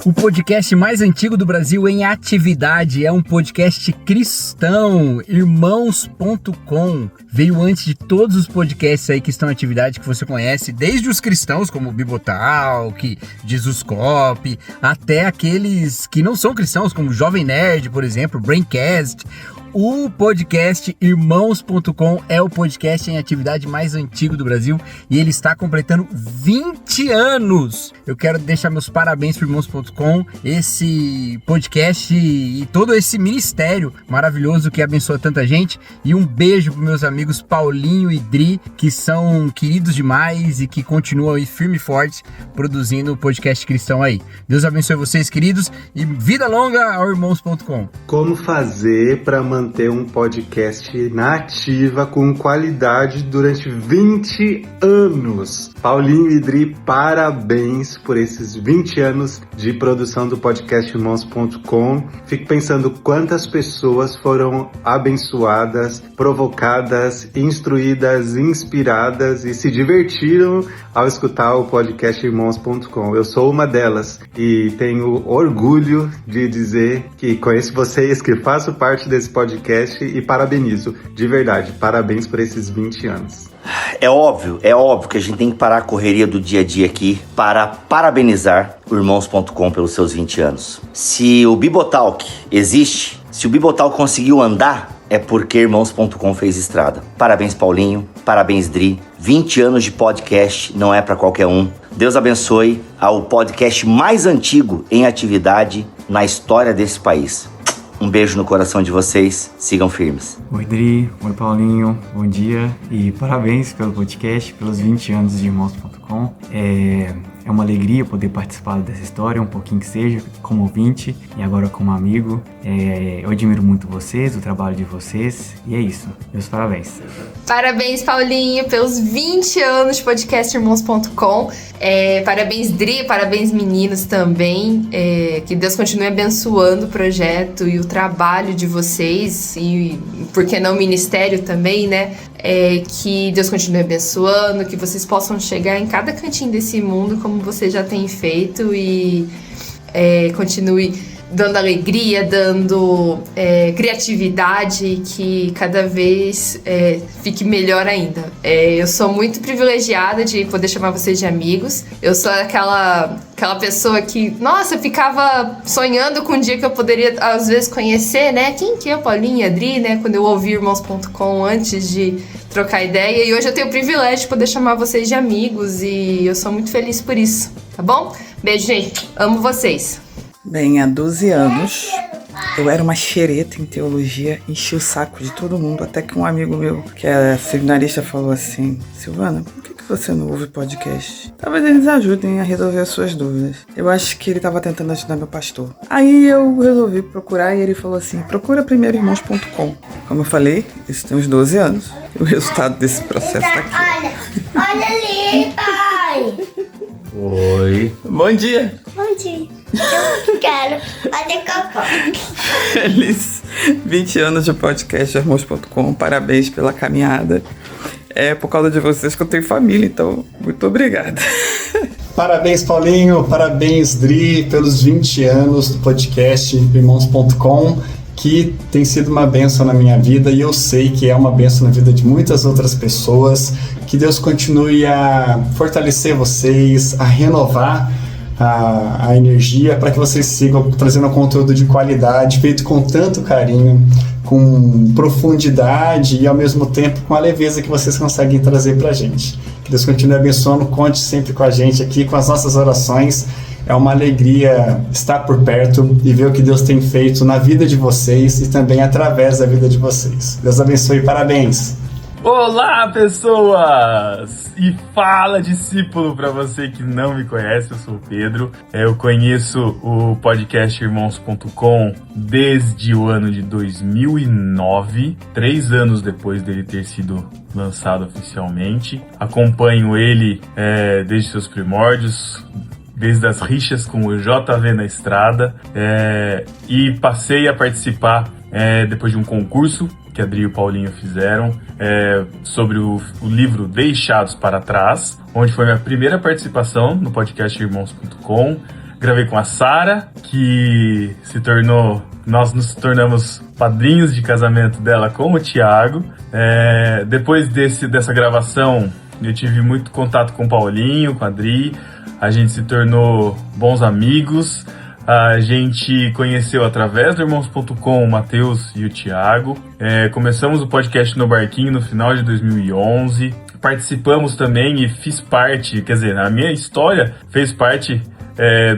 O podcast mais antigo do Brasil em atividade é um podcast cristão, irmãos.com. Veio antes de todos os podcasts aí que estão em atividade que você conhece, desde os cristãos como Bibotalk, Jesuscop, até aqueles que não são cristãos como Jovem Nerd, por exemplo, Braincast. O podcast Irmãos.com é o podcast em atividade mais antigo do Brasil e ele está completando 20 anos. Eu quero deixar meus parabéns para Irmãos.com, esse podcast e todo esse ministério maravilhoso que abençoa tanta gente. E um beijo para meus amigos Paulinho e Dri, que são queridos demais e que continuam aí firme e forte produzindo o podcast cristão aí. Deus abençoe vocês, queridos, e vida longa ao Irmãos.com. Como fazer para manter um podcast na ativa com qualidade durante 20 anos? Paulinho e Dri, parabéns por esses 20 anos de produção do podcast Irmãos.com. Fico pensando quantas pessoas foram abençoadas, provocadas, instruídas, inspiradas e se divertiram ao escutar o podcast Irmãos.com. Eu sou uma delas e tenho orgulho de dizer que conheço vocês, que faço parte desse podcast e parabenizo, de verdade, parabéns por esses 20 anos. É óbvio que a gente tem que parar a correria do dia a dia aqui para parabenizar o Irmãos.com pelos seus 20 anos. Se o Bibotalk existe, se o Bibotalk conseguiu andar, é porque Irmãos.com fez estrada. Parabéns, Paulinho, parabéns, Dri. 20 anos de podcast não é para qualquer um. Deus abençoe ao podcast mais antigo em atividade na história desse país. Um beijo no coração de vocês, sigam firmes. Oi, Dri, oi, Paulinho, bom dia e parabéns pelo podcast, pelos 20 anos de Irmãos.com. É uma alegria poder participar dessa história, um pouquinho que seja, como ouvinte e agora como amigo. Eu admiro muito vocês, o trabalho de vocês e é isso. Meus parabéns. Parabéns, Paulinho, pelos 20 anos de podcast Irmãos.com. Parabéns, Dri, parabéns, meninos também. Que Deus continue abençoando o projeto e o trabalho de vocês e, por que não, o ministério também, né? Que Deus continue abençoando, que vocês possam chegar em cada cantinho desse mundo como vocês já têm feito e continue dando alegria, dando criatividade, que cada vez fique melhor ainda. Eu sou muito privilegiada de poder chamar vocês de amigos. Eu sou aquela pessoa que, nossa, eu ficava sonhando com um dia que eu poderia, às vezes, conhecer, né? Quem que é o Paulinho e a Dri, né? Quando eu ouvi Irmãos.com antes de trocar ideia. E hoje eu tenho o privilégio de poder chamar vocês de amigos e eu sou muito feliz por isso, tá bom? Beijo, gente. Amo vocês. Bem, há 12 anos eu era uma xereta em teologia, enchi o saco de todo mundo, até que um amigo meu, que é seminarista, falou assim: Silvana, por que você não ouve podcast? Talvez eles ajudem a resolver as suas dúvidas. Eu acho que ele estava tentando ajudar meu pastor. Aí eu resolvi procurar e ele falou assim: procura primeiro Irmãos.com. Como eu falei, isso tem uns 12 anos. E o resultado desse processo tá aqui. Olha ali, pai! Oi. Bom dia. Bom dia. Eu quero fazer cocô. Feliz 20 anos de podcast Irmãos.com. Parabéns pela caminhada. É por causa de vocês que eu tenho família, então muito obrigada. Parabéns, Paulinho. Parabéns, Dri, pelos 20 anos do podcast Irmãos.com, que tem sido uma bênção na minha vida e eu sei que é uma bênção na vida de muitas outras pessoas. Que Deus continue a fortalecer vocês, a renovar a energia para que vocês sigam trazendo conteúdo de qualidade, feito com tanto carinho, com profundidade e ao mesmo tempo com a leveza que vocês conseguem trazer para a gente. Que Deus continue abençoando, conte sempre com a gente aqui, com as nossas orações. É uma alegria estar por perto e ver o que Deus tem feito na vida de vocês e também através da vida de vocês. Deus abençoe e parabéns! Olá, pessoas! E fala, discípulo, para você que não me conhece, eu sou o Pedro. Eu conheço o podcast Irmãos.com desde o ano de 2009, 3 anos depois dele ter sido lançado oficialmente. Acompanho ele desde seus primórdios, desde as rixas com o JV na estrada, e passei a participar depois de um concurso que a Dri e o Paulinho fizeram sobre o livro Deixados para Trás, onde foi minha primeira participação no podcast Irmãos.com. gravei com a Sara, que nós nos tornamos padrinhos de casamento dela com o Thiago. Depois dessa gravação, eu tive muito contato com o Paulinho, com a Adri, a gente se tornou bons amigos, a gente conheceu através do Irmãos.com o Matheus e o Thiago, começamos o podcast no Barquinho no final de 2011, participamos também e fiz parte, quer dizer, a minha história fez parte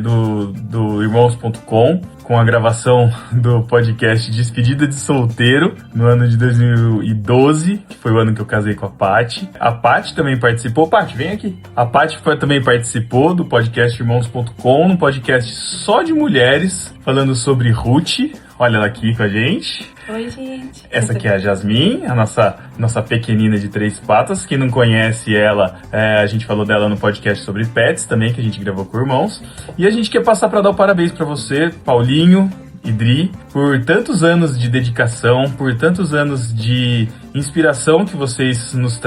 do Irmãos.com, com a gravação do podcast Despedida de Solteiro, no ano de 2012, que foi o ano que eu casei com a Paty. A Paty também participou. Paty, vem aqui. A Paty também participou do podcast Irmãos.com, um podcast só de mulheres, falando sobre Ruth. Olha ela aqui com a gente. Oi, gente. Essa aqui é a Jasmin, a nossa pequenina de 3 patas. Quem não conhece ela, a gente falou dela no podcast sobre pets também, que a gente gravou com irmãos. E a gente quer passar para dar o parabéns para você, Paulinho e Dri, por tantos anos de dedicação, por tantos anos de inspiração que vocês nos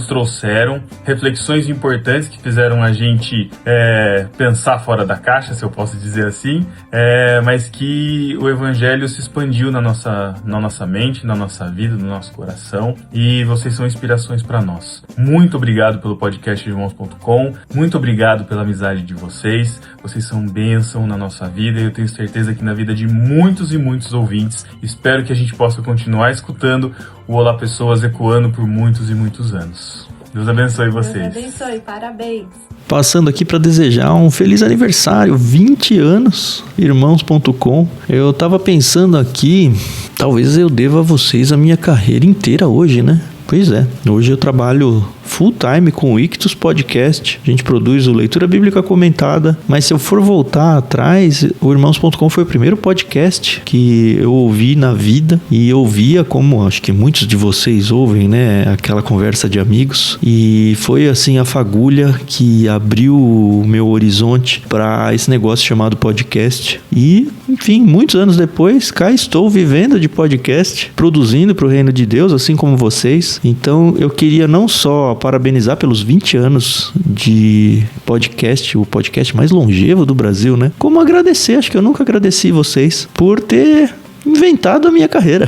trouxeram, reflexões importantes que fizeram a gente pensar fora da caixa, se eu posso dizer assim, mas que o Evangelho se expandiu na nossa mente, na nossa vida, no nosso coração, e vocês são inspirações para nós. Muito obrigado pelo podcast Irmãos.com, muito obrigado pela amizade de vocês são bênção na nossa vida, e eu tenho certeza que na vida de muitos e muitos ouvintes. Espero que a gente possa continuar escutando o Olá Pessoas ecoando por muitos e muitos anos. Deus abençoe vocês. Deus abençoe, parabéns. Passando aqui para desejar um feliz aniversário, 20 anos, Irmãos.com. Eu tava pensando aqui, talvez eu deva a vocês a minha carreira inteira hoje, né? Pois é, hoje eu trabalho full time com o Ictus Podcast. A gente produz o Leitura Bíblica Comentada. Mas se eu for voltar atrás, o Irmãos.com foi o primeiro podcast que eu ouvi na vida. E eu ouvia como acho que muitos de vocês ouvem, né? Aquela conversa de amigos. E foi assim a fagulha que abriu o meu horizonte para esse negócio chamado podcast. E, enfim, muitos anos depois, cá estou vivendo de podcast, produzindo para o reino de Deus, assim como vocês. Então eu queria não só parabenizar pelos 20 anos de podcast, o podcast mais longevo do Brasil, né? Como agradecer, acho que eu nunca agradeci vocês por ter inventado a minha carreira.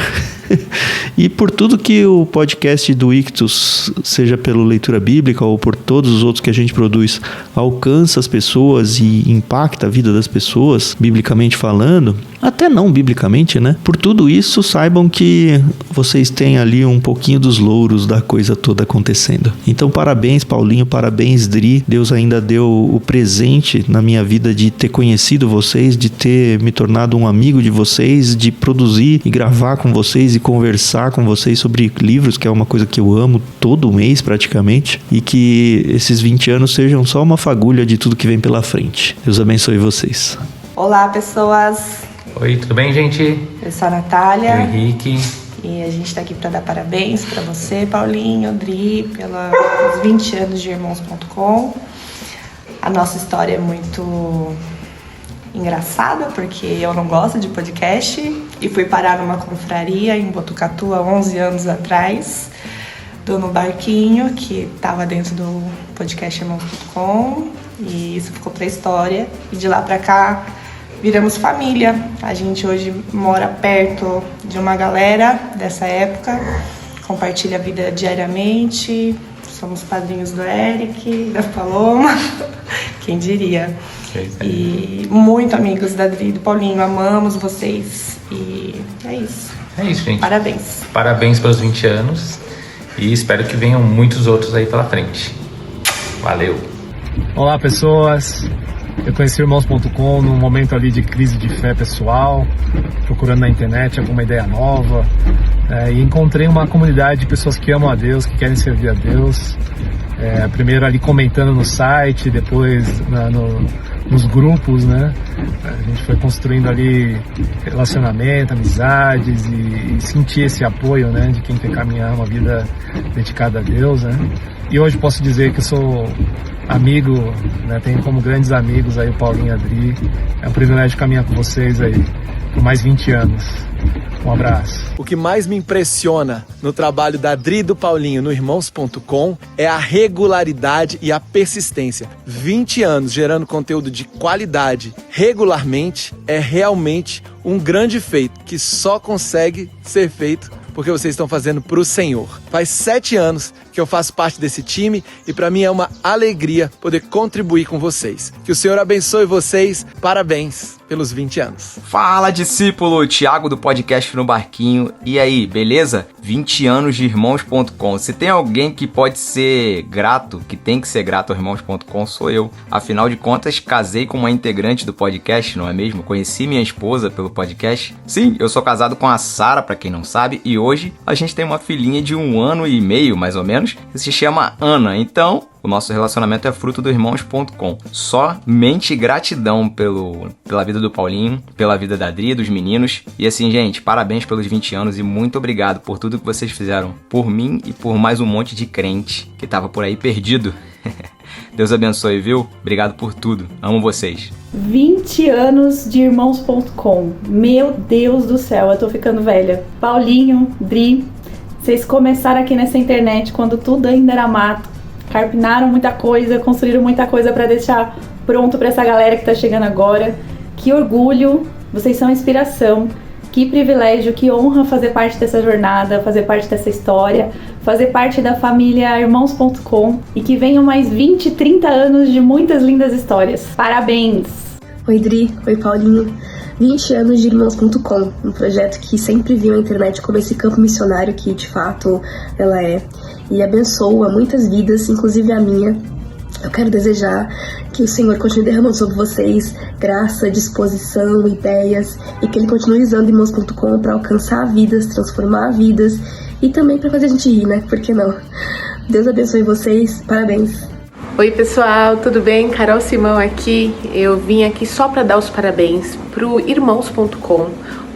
E por tudo que o podcast do Ictus, seja pelo Leitura Bíblica ou por todos os outros que a gente produz, alcança as pessoas e impacta a vida das pessoas, biblicamente falando, até não biblicamente, né? Por tudo isso, saibam que vocês têm ali um pouquinho dos louros da coisa toda acontecendo. Então, parabéns, Paulinho, parabéns, Dri. Deus ainda deu o presente na minha vida de ter conhecido vocês, de ter me tornado um amigo de vocês, de produzir e gravar com vocês e conversar com vocês sobre livros, que é uma coisa que eu amo todo mês praticamente, e que esses 20 anos sejam só uma fagulha de tudo que vem pela frente. Deus abençoe vocês. Olá, pessoas. Oi, tudo bem, gente? Eu sou a Natália. Eu, Henrique. E a gente está aqui para dar parabéns para você, Paulinho, Dri, pelos 20 anos de Irmãos.com. A nossa história é muito engraçada, porque eu não gosto de podcast e fui parar numa confraria em Botucatu há 11 anos atrás, no Barquinho, que estava dentro do podcast Irmãos.com, e isso ficou pra história. E de lá pra cá viramos família. A gente hoje mora perto de uma galera dessa época, compartilha a vida diariamente, somos padrinhos do Eric, da Paloma, quem diria. E muito amigos da Adri e do Paulinho, amamos vocês. E é isso. É isso, gente. Parabéns. Parabéns pelos 20 anos e espero que venham muitos outros aí pela frente. Valeu. Olá, pessoas. Eu conheci o Irmãos.com num momento ali de crise de fé pessoal, procurando na internet alguma ideia nova, e encontrei uma comunidade de pessoas que amam a Deus, que querem servir a Deus. Primeiro ali comentando no site, depois nos grupos, né? A gente foi construindo ali relacionamento, amizades e sentir esse apoio, né? De quem quer caminhar uma vida dedicada a Deus, né? E hoje posso dizer que eu sou amigo, né? Tenho como grandes amigos aí o Paulinho e a Adri. É um privilégio caminhar com vocês aí por mais 20 anos. Um abraço. O que mais me impressiona no trabalho da Adri e do Paulinho no Irmãos.com é a regularidade e a persistência. 20 anos gerando conteúdo de qualidade regularmente é realmente um grande feito que só consegue ser feito porque vocês estão fazendo para o Senhor. Faz 7 anos que eu faço parte desse time e para mim é uma alegria poder contribuir com vocês. Que o Senhor abençoe vocês. Parabéns pelos 20 anos. Fala, discípulo! Thiago do podcast No Barquinho. E aí, beleza? 20 anos de Irmãos.com. Se tem alguém que pode ser grato, que tem que ser grato ao Irmãos.com, sou eu. Afinal de contas, casei com uma integrante do podcast, não é mesmo? Conheci minha esposa pelo podcast. Sim, eu sou casado com a Sara, pra quem não sabe, e hoje a gente tem uma filhinha de 1 ano e meio, mais ou menos, que se chama Ana. Então, o nosso relacionamento é fruto do Irmãos.com. Somente gratidão pela vida do Paulinho, pela vida da Adri, dos meninos. E assim, gente, parabéns pelos 20 anos e muito obrigado por tudo que vocês fizeram por mim e por mais um monte de crente que tava por aí perdido. Deus abençoe, viu? Obrigado por tudo. Amo vocês. 20 anos de Irmãos.com. Meu Deus do céu, eu tô ficando velha. Paulinho, Dri, vocês começaram aqui nessa internet quando tudo ainda era mato. Carpinaram muita coisa, construíram muita coisa para deixar pronto para essa galera que tá chegando agora. Que orgulho, vocês são inspiração. Que privilégio, que honra fazer parte dessa jornada, fazer parte dessa história, fazer parte da família Irmãos.com e que venham mais 20, 30 anos de muitas lindas histórias. Parabéns! Oi, Dri. Oi, Paulinho. 20 anos de Irmãos.com, um projeto que sempre viu a internet como esse campo missionário que, de fato, ela é. E abençoa muitas vidas, inclusive a minha. Eu quero desejar que o Senhor continue derramando sobre vocês graça, disposição, ideias, e que Ele continue usando Irmãos.com para alcançar vidas, transformar vidas e também para fazer a gente rir, né? Por que não? Deus abençoe vocês. Parabéns. Oi pessoal, tudo bem? Carol Simão aqui. Eu vim aqui só para dar os parabéns pro Irmãos.com,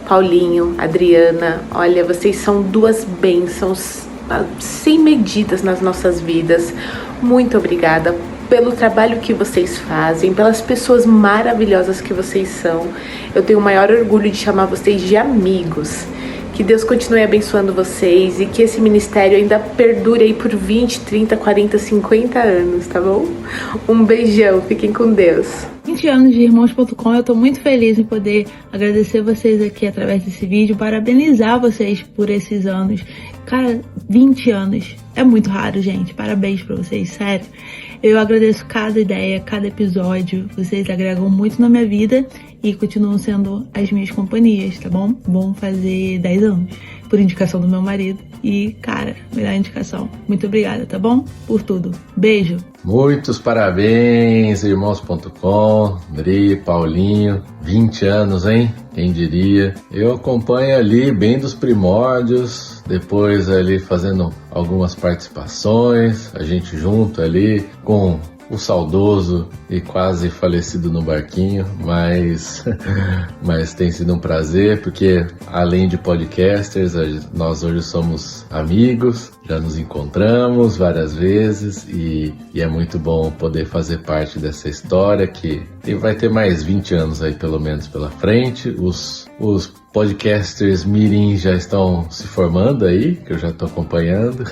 Paulinho, Adriana. Olha, vocês são 2 bênçãos sem medidas nas nossas vidas. Muito obrigada pelo trabalho que vocês fazem, pelas pessoas maravilhosas que vocês são. Eu tenho o maior orgulho de chamar vocês de amigos. Que Deus continue abençoando vocês e que esse ministério ainda perdure aí por 20, 30, 40, 50 anos, tá bom? Um beijão, fiquem com Deus. 20 anos de Irmãos.com, eu tô muito feliz em poder agradecer vocês aqui através desse vídeo, parabenizar vocês por esses anos. Cara, 20 anos é muito raro, gente. Parabéns pra vocês, sério. Eu agradeço cada ideia, cada episódio. Vocês agregam muito na minha vida e continuam sendo as minhas companhias, tá bom? Vão fazer 10 anos, por indicação do meu marido. E, cara, melhor indicação. Muito obrigada, tá bom? Por tudo. Beijo. Muitos parabéns, Irmãos.com, Dri, Paulinho. 20 anos, hein? Quem diria? Eu acompanho ali bem dos primórdios, depois ali fazendo algumas participações, a gente junto ali com o saudoso e quase falecido No Barquinho, mas tem sido um prazer, porque além de podcasters, nós hoje somos amigos, já nos encontramos várias vezes e é muito bom poder fazer parte dessa história que vai ter mais 20 anos aí pelo menos pela frente. Os podcasters mirim já estão se formando aí, que eu já estou acompanhando.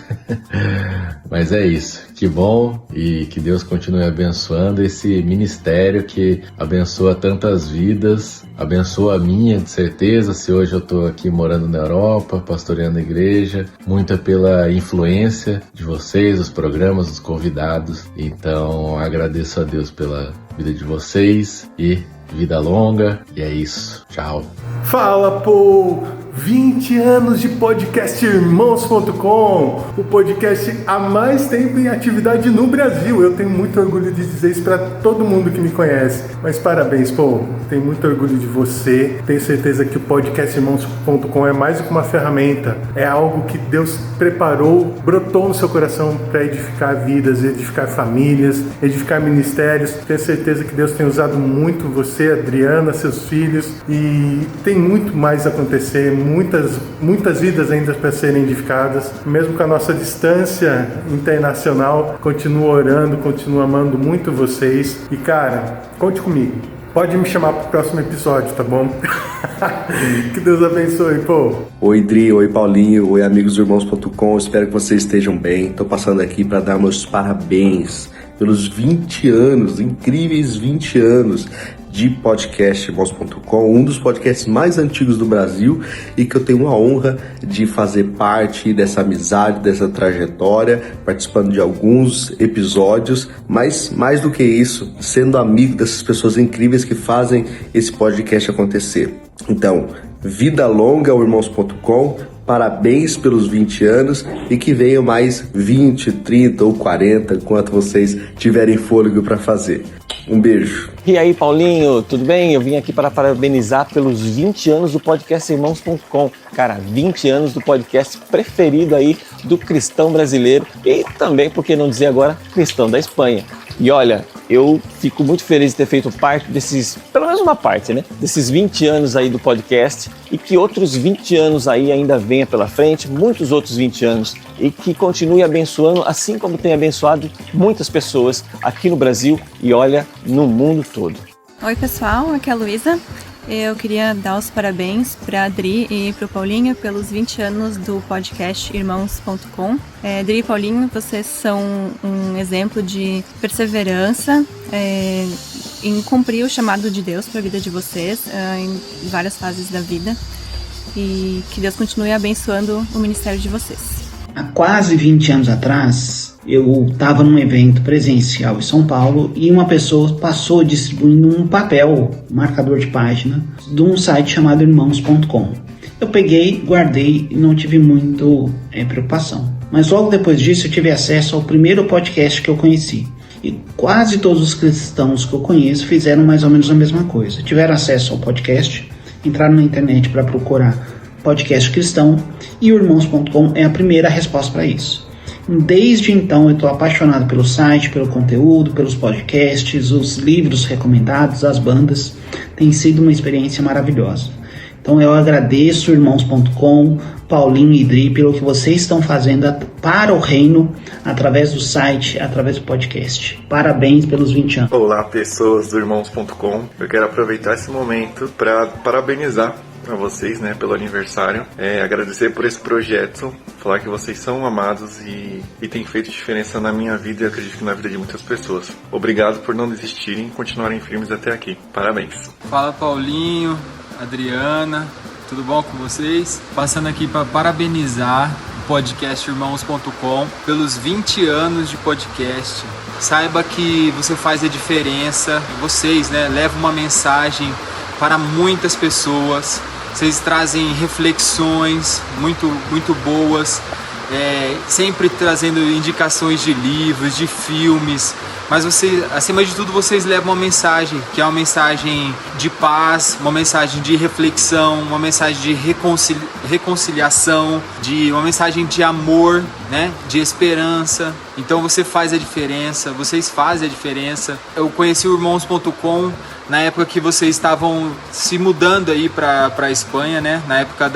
Mas é isso, que bom e que Deus continue abençoando esse ministério que abençoa tantas vidas, abençoa a minha, de certeza, se hoje eu estou aqui morando na Europa, pastoreando a igreja, muito pela influência de vocês, os programas, os convidados. Então agradeço a Deus pela vida de vocês e vida longa, e é isso, tchau. Fala, Paul! 20 anos de podcast Irmãos.com, o podcast há mais tempo em atividade no Brasil. Eu tenho muito orgulho de dizer isso para todo mundo que me conhece. Mas parabéns, Paul. Tenho muito orgulho de você. Tenho certeza que o podcast Irmãos.com é mais do que uma ferramenta. É algo que Deus preparou, brotou no seu coração para edificar vidas, edificar famílias, edificar ministérios. Tenho certeza que Deus tem usado muito você, Adriana, seus filhos, e tem muito mais a acontecer. Muitas vidas ainda para serem edificadas, mesmo com a nossa distância internacional. Continuo orando, continuo amando muito vocês e, cara, conte comigo. pode me chamar pro próximo episódio, tá bom? Que Deus abençoe, pô. Oi, Dri, oi, Paulinho, oi, amigos do Irmãos.com, espero que vocês estejam bem. Tô passando aqui para dar meus parabéns pelos 20 anos, incríveis 20 anos de podcast Irmãos.com, um dos podcasts mais antigos do Brasil e que eu tenho a honra de fazer parte dessa amizade, dessa trajetória, participando de alguns episódios, mas mais do que isso, sendo amigo dessas pessoas incríveis que fazem esse podcast acontecer. Então, vida longa ao Irmãos.com, parabéns pelos 20 anos e que venham mais 20, 30 ou 40, enquanto vocês tiverem fôlego para fazer. Um beijo. E aí, Paulinho, tudo bem? Eu vim aqui para parabenizar pelos 20 anos do podcast Irmãos.com. Cara, 20 anos do podcast preferido aí do cristão brasileiro e também, por que não dizer agora, cristão da Espanha. E olha, eu fico muito feliz de ter feito parte desses, pelo menos uma parte, né? Desses 20 anos aí do podcast e que outros 20 anos aí ainda venha pela frente, muitos outros 20 anos e que continue abençoando, assim como tem abençoado muitas pessoas aqui no Brasil e olha, no mundo todo. Oi pessoal, aqui é a Luísa. Eu queria dar os parabéns para a Adri e para o Paulinho pelos 20 anos do podcast Irmãos.com. Adri e Paulinho, vocês são um exemplo de perseverança em cumprir o chamado de Deus para a vida de vocês em várias fases da vida e que Deus continue abençoando o ministério de vocês. Há quase 20 anos atrás, eu estava num evento presencial em São Paulo e uma pessoa passou distribuindo um papel, marcador de página, de um site chamado Irmãos.com. Eu peguei, guardei e não tive muito preocupação. Mas logo depois disso eu tive acesso ao primeiro podcast que eu conheci. E quase todos os cristãos que eu conheço fizeram mais ou menos a mesma coisa. Tiveram acesso ao podcast, entraram na internet para procurar podcast cristão e o Irmãos.com é a primeira resposta para isso. Desde então eu estou apaixonado pelo site, pelo conteúdo, pelos podcasts, os livros recomendados, as bandas. Tem sido uma experiência maravilhosa. Então eu agradeço o Irmãos.com, Paulinho e Dri, pelo que vocês estão fazendo para o reino, através do site, através do podcast. Parabéns pelos 20 anos. Olá pessoas do Irmãos.com, eu quero aproveitar esse momento para parabenizar a vocês, né, pelo aniversário, agradecer por esse projeto, falar que vocês são amados e têm feito diferença na minha vida e acredito que na vida de muitas pessoas. Obrigado por não desistirem e continuarem firmes até aqui. Parabéns. Fala Paulinho, Adriana, tudo bom com vocês? Passando aqui para parabenizar o podcast Irmãos.com pelos 20 anos de podcast. Saiba que você faz a diferença, vocês, né, levam uma mensagem para muitas pessoas. Vocês trazem reflexões muito boas, sempre trazendo indicações de livros, de filmes, mas acima de tudo vocês levam uma mensagem, que é uma mensagem de paz, uma mensagem de reflexão, uma mensagem de reconciliação, uma mensagem de amor, né? De esperança. Então você faz a diferença, vocês fazem a diferença. Eu conheci o Irmãos.com na época que vocês estavam se mudando aí para a Espanha, né? Na época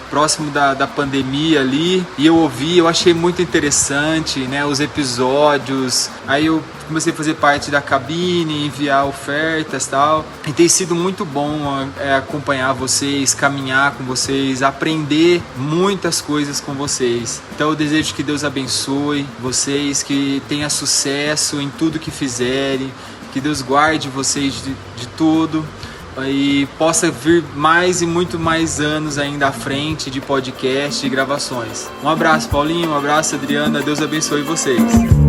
próximo da pandemia ali. E eu ouvi, eu achei muito interessante, né? Os episódios. Aí eu comecei a fazer parte da cabine, enviar ofertas e tal. E tem sido muito bom acompanhar vocês, caminhar com vocês, aprender muitas coisas com vocês. Então eu desejo que Deus abençoe vocês, que tenha sucesso em tudo que fizerem. Que Deus guarde vocês de tudo e possa vir mais e muito mais anos ainda à frente de podcast e gravações. Um abraço, Paulinho, um abraço, Adriana, Deus abençoe vocês.